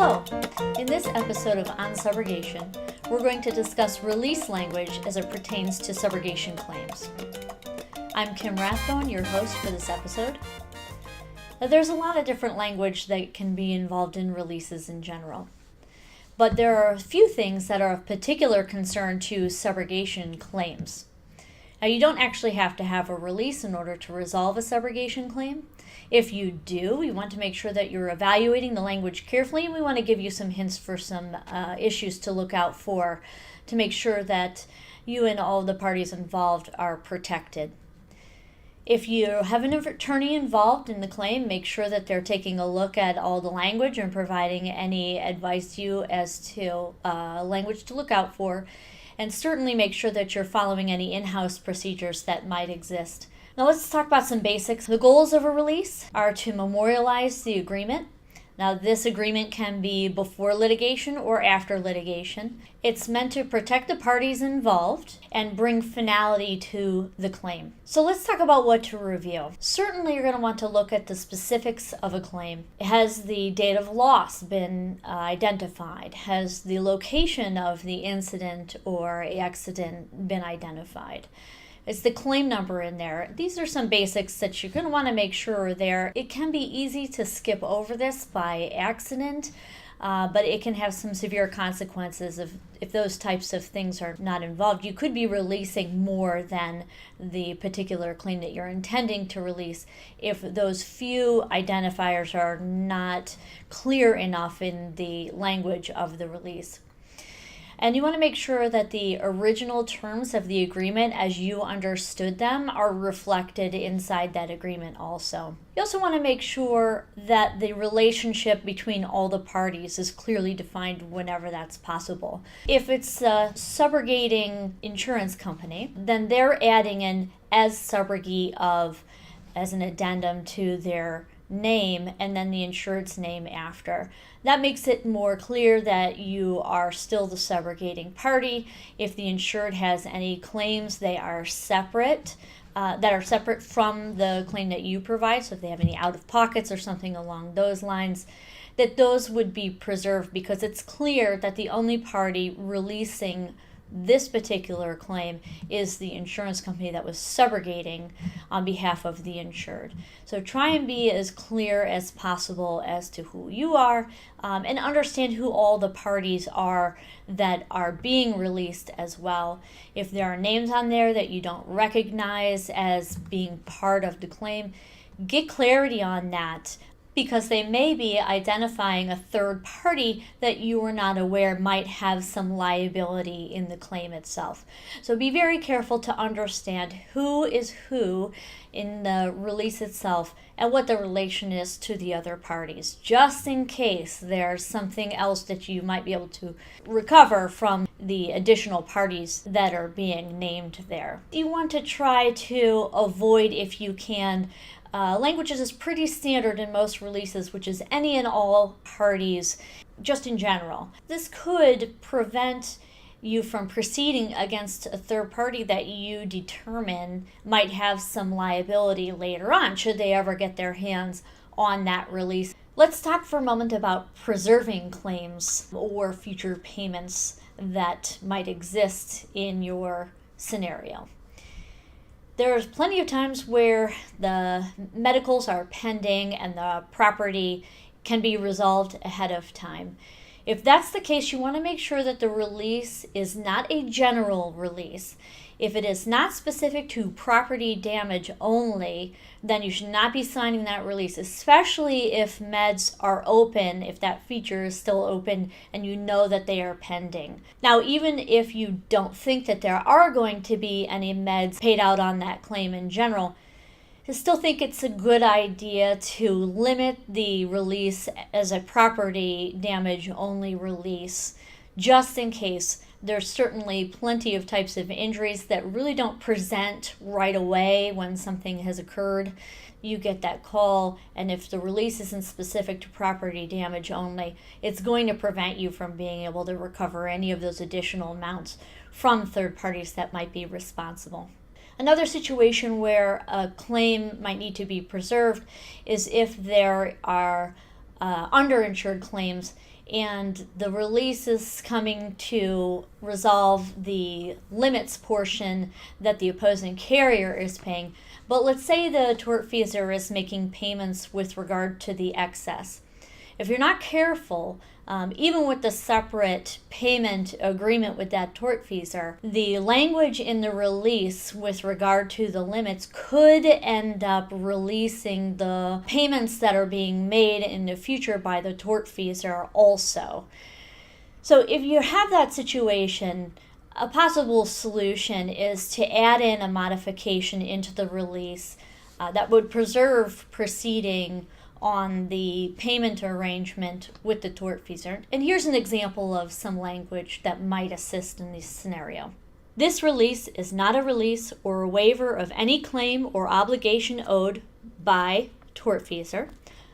Hello! In this episode of On Subrogation, we're going to discuss release language as it pertains to subrogation claims. I'm Kim Rathbone, your host for this episode. Now, there's a lot of different language that can be involved in releases in general, but there are a few things that are of particular concern to subrogation claims. Now, you don't actually have to have a release in order to resolve a subrogation claim. If you do, we want to make sure that you're evaluating the language carefully, and we want to give you some hints for some issues to look out for to make sure that you and all the parties involved are protected. If you have an attorney involved in the claim, make sure that they're taking a look at all the language and providing any advice to you as to language to look out for, and certainly make sure that you're following any in-house procedures that might exist. Now let's talk about some basics. The goals of a release are to memorialize the agreement. Now this agreement can be before litigation or after litigation. It's meant to protect the parties involved and bring finality to the claim. So let's talk about what to review. Certainly you're going to want to look at the specifics of a claim. Has the date of loss been identified? Has the location of the incident or accident been identified? Is the claim number in there? These are some basics that you're going to want to make sure are there. It can be easy to skip over this by accident, but it can have some severe consequences if those types of things are not involved. You could be releasing more than the particular claim that you're intending to release if those few identifiers are not clear enough in the language of the release. And you want to make sure that the original terms of the agreement as you understood them are reflected inside that agreement also. You also want to make sure that the relationship between all the parties is clearly defined whenever that's possible. If it's a subrogating insurance company, then they're adding in as subrogate of as an addendum to their name and then the insured's name after. That makes it more clear that you are still the subrogating party. If the insured has any claims, they are separate, that are separate from the claim that you provide. So if they have any out-of-pockets or something along those lines, that those would be preserved because it's clear that the only party releasing this particular claim is the insurance company that was subrogating on behalf of the insured. So try and be as clear as possible as to who you are and understand who all the parties are that are being released as well. If there are names on there that you don't recognize as being part of the claim, get clarity on that, because they may be identifying a third party that you were not aware might have some liability in the claim itself. So be very careful to understand who is who in the release itself and what the relation is to the other parties, just in case there's something else that you might be able to recover from the additional parties that are being named there. You want to try to avoid, if you can, languages is pretty standard in most releases, which is any and all parties, just in general. This could prevent you from proceeding against a third party that you determine might have some liability later on, should they ever get their hands on that release. Let's talk for a moment about preserving claims or future payments that might exist in your scenario. There's plenty of times where the medicals are pending and the property can be resolved ahead of time. If that's the case, you want to make sure that the release is not a general release. If it is not specific to property damage only, then you should not be signing that release, especially if meds are open, if that feature is still open and you know that they are pending. Now, even if you don't think that there are going to be any meds paid out on that claim in general, I still think it's a good idea to limit the release as a property damage only release, just in case. There's certainly plenty of types of injuries that really don't present right away when something has occurred. You get that call, and if the release isn't specific to property damage only, it's going to prevent you from being able to recover any of those additional amounts from third parties that might be responsible. Another situation where a claim might need to be preserved is if there are underinsured claims and the release is coming to resolve the limits portion that the opposing carrier is paying. But let's say the tortfeasor is making payments with regard to the excess. If you're not careful, even with the separate payment agreement with that tortfeasor, the language in the release with regard to the limits could end up releasing the payments that are being made in the future by the tortfeasor also. So if you have that situation, a possible solution is to add in a modification into the release that would preserve proceeding on the payment arrangement with the tortfeasor. And here's an example of some language that might assist in this scenario. This release is not a release or a waiver of any claim or obligation owed by tortfeasor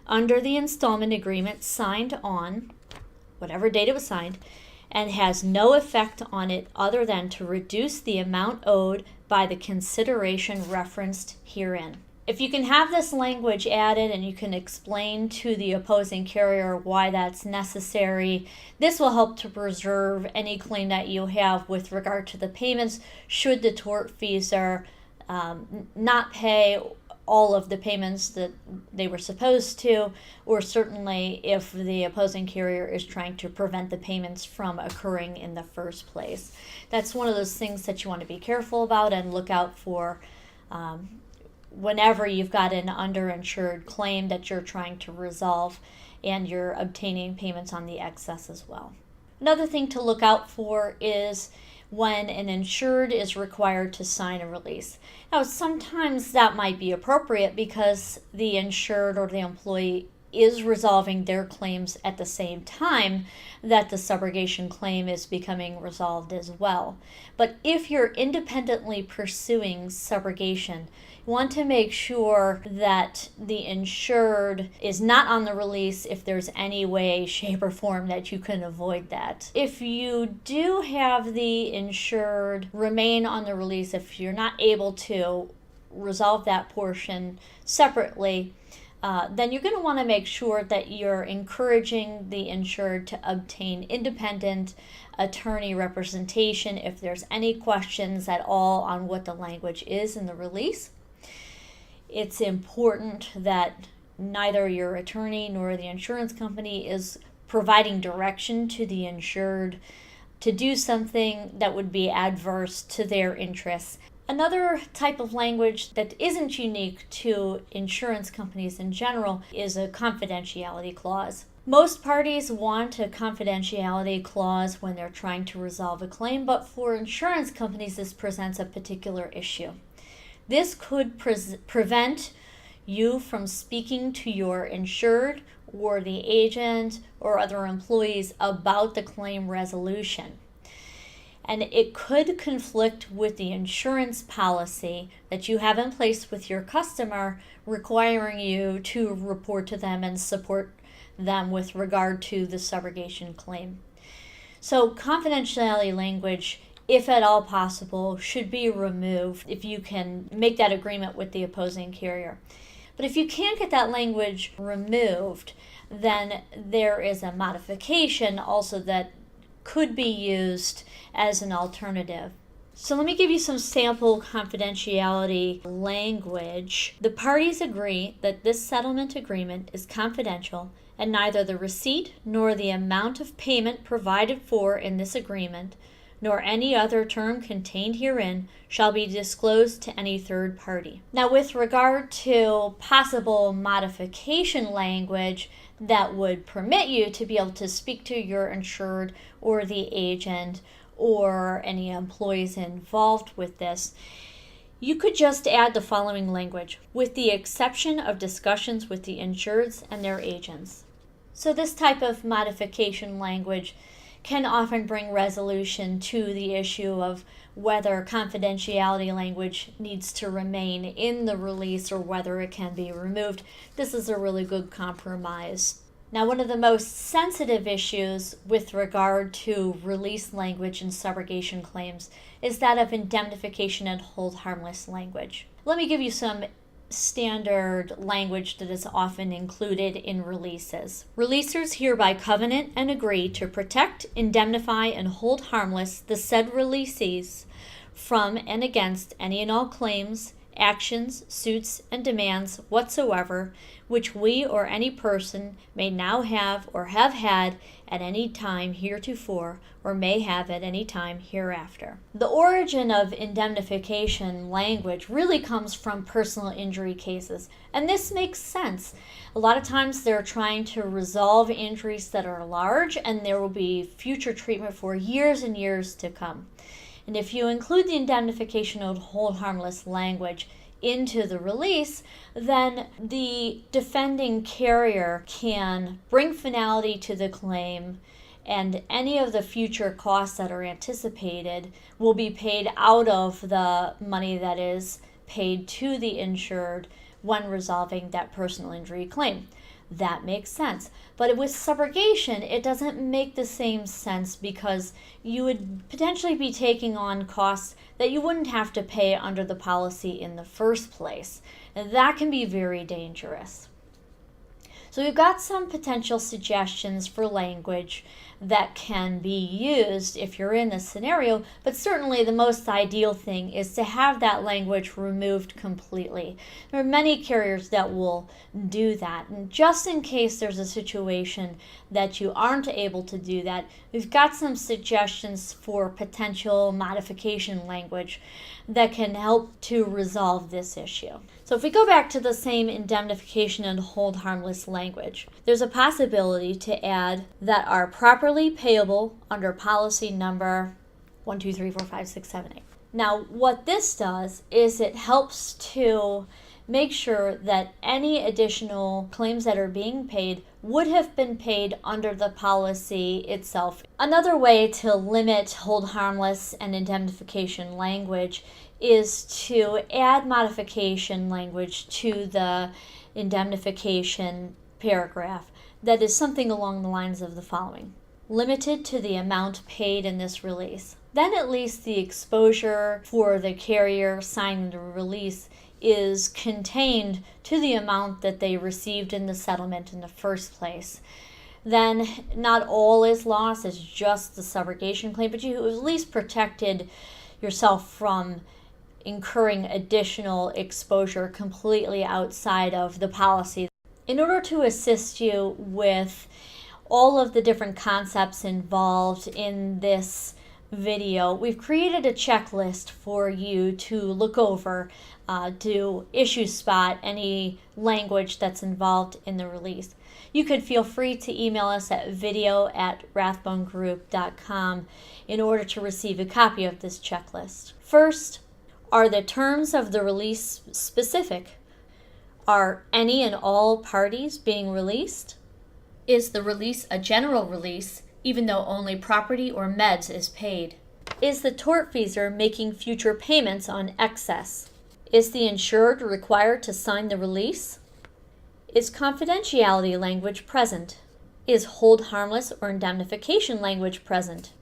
under the installment agreement signed on whatever date it was signed, and has no effect on it other than to reduce the amount owed by the consideration referenced herein. If you can have this language added and you can explain to the opposing carrier why that's necessary, this will help to preserve any claim that you have with regard to the payments should the tortfeasor not pay all of the payments that they were supposed to, or certainly if the opposing carrier is trying to prevent the payments from occurring in the first place. That's one of those things that you want to be careful about and look out for whenever you've got an underinsured claim that you're trying to resolve and you're obtaining payments on the excess as well. Another thing to look out for is when an insured is required to sign a release. Now, sometimes that might be appropriate because the insured or the employee is resolving their claims at the same time that the subrogation claim is becoming resolved as well. But if you're independently pursuing subrogation, you want to make sure that the insured is not on the release if there's any way, shape, or form that you can avoid that. If you do have the insured remain on the release, if you're not able to resolve that portion separately, then you're going to want to make sure that you're encouraging the insured to obtain independent attorney representation if there's any questions at all on what the language is in the release. It's important that neither your attorney nor the insurance company is providing direction to the insured to do something that would be adverse to their interests. Another type of language that isn't unique to insurance companies in general is a confidentiality clause. Most parties want a confidentiality clause when they're trying to resolve a claim, but for insurance companies, this presents a particular issue. This could prevent you from speaking to your insured or the agent or other employees about the claim resolution. And it could conflict with the insurance policy that you have in place with your customer, requiring you to report to them and support them with regard to the subrogation claim. So confidentiality language, if at all possible, should be removed if you can make that agreement with the opposing carrier. But if you can't get that language removed, then there is a modification also that could be used as an alternative. So let me give you some sample confidentiality language. The parties agree that this settlement agreement is confidential and neither the receipt nor the amount of payment provided for in this agreement nor any other term contained herein shall be disclosed to any third party. Now, with regard to possible modification language that would permit you to be able to speak to your insured or the agent or any employees involved with this, you could just add the following language, with the exception of discussions with the insureds and their agents. So this type of modification language can often bring resolution to the issue of whether confidentiality language needs to remain in the release or whether it can be removed. This is a really good compromise. Now, one of the most sensitive issues with regard to release language in subrogation claims is that of indemnification and hold harmless language. Let me give you some standard language that is often included in releases. Releasers hereby covenant and agree to protect, indemnify, and hold harmless the said releasees from and against any and all claims, actions, suits, and demands whatsoever which we or any person may now have or have had at any time heretofore or may have at any time hereafter. The origin of indemnification language really comes from personal injury cases, and this makes sense. A lot of times they're trying to resolve injuries that are large and there will be future treatment for years and years to come. And if you include the indemnification of hold harmless language into the release, then the defending carrier can bring finality to the claim, and any of the future costs that are anticipated will be paid out of the money that is paid to the insured when resolving that personal injury claim. That makes sense. But with subrogation, it doesn't make the same sense because you would potentially be taking on costs that you wouldn't have to pay under the policy in the first place. And that can be very dangerous. So we've got some potential suggestions for language that can be used if you're in this scenario, but certainly the most ideal thing is to have that language removed completely. There are many carriers that will do that, and just in case there's a situation that you aren't able to do that, we've got some suggestions for potential modification language that can help to resolve this issue. So if we go back to the same indemnification and hold harmless language, there's a possibility to add that are properly payable under policy number 1, 2, 3, 4, 5, 6, 7, 8. Now, what this does is it helps to make sure that any additional claims that are being paid would have been paid under the policy itself. Another way to limit hold harmless and indemnification language is to add modification language to the indemnification paragraph that is something along the lines of the following: limited to the amount paid in this release. Then at least the exposure for the carrier signing the release is contained to the amount that they received in the settlement in the first place. Then not all is lost, it's just the subrogation claim, but you at least protected yourself from incurring additional exposure completely outside of the policy. In order to assist you with all of the different concepts involved in this video, we've created a checklist for you to look over to issue spot any language that's involved in the release. You could feel free to email us at video@rathbonegroup.com in order to receive a copy of this checklist. First, are the terms of the release specific? Are any and all parties being released? Is the release a general release, even though only property or meds is paid? Is the tortfeasor making future payments on excess? Is the insured required to sign the release? Is confidentiality language present? Is hold harmless or indemnification language present?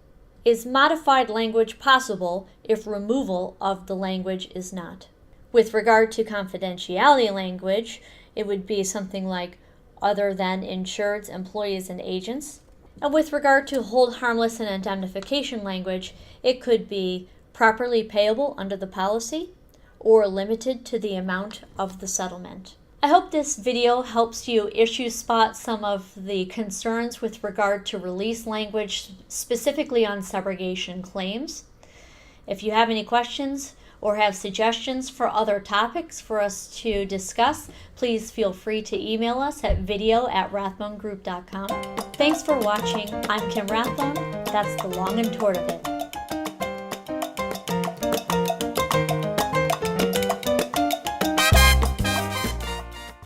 Is modified language possible if removal of the language is not? With regard to confidentiality language, it would be something like other than insureds, employees, and agents. And with regard to hold harmless and indemnification language, it could be properly payable under the policy or limited to the amount of the settlement. I hope this video helps you issue spot some of the concerns with regard to release language, specifically on subrogation claims. If you have any questions or have suggestions for other topics for us to discuss, please feel free to email us at video@rathbonegroup.com. Thanks for watching. I'm Kim Rathbone. That's the long and short of it.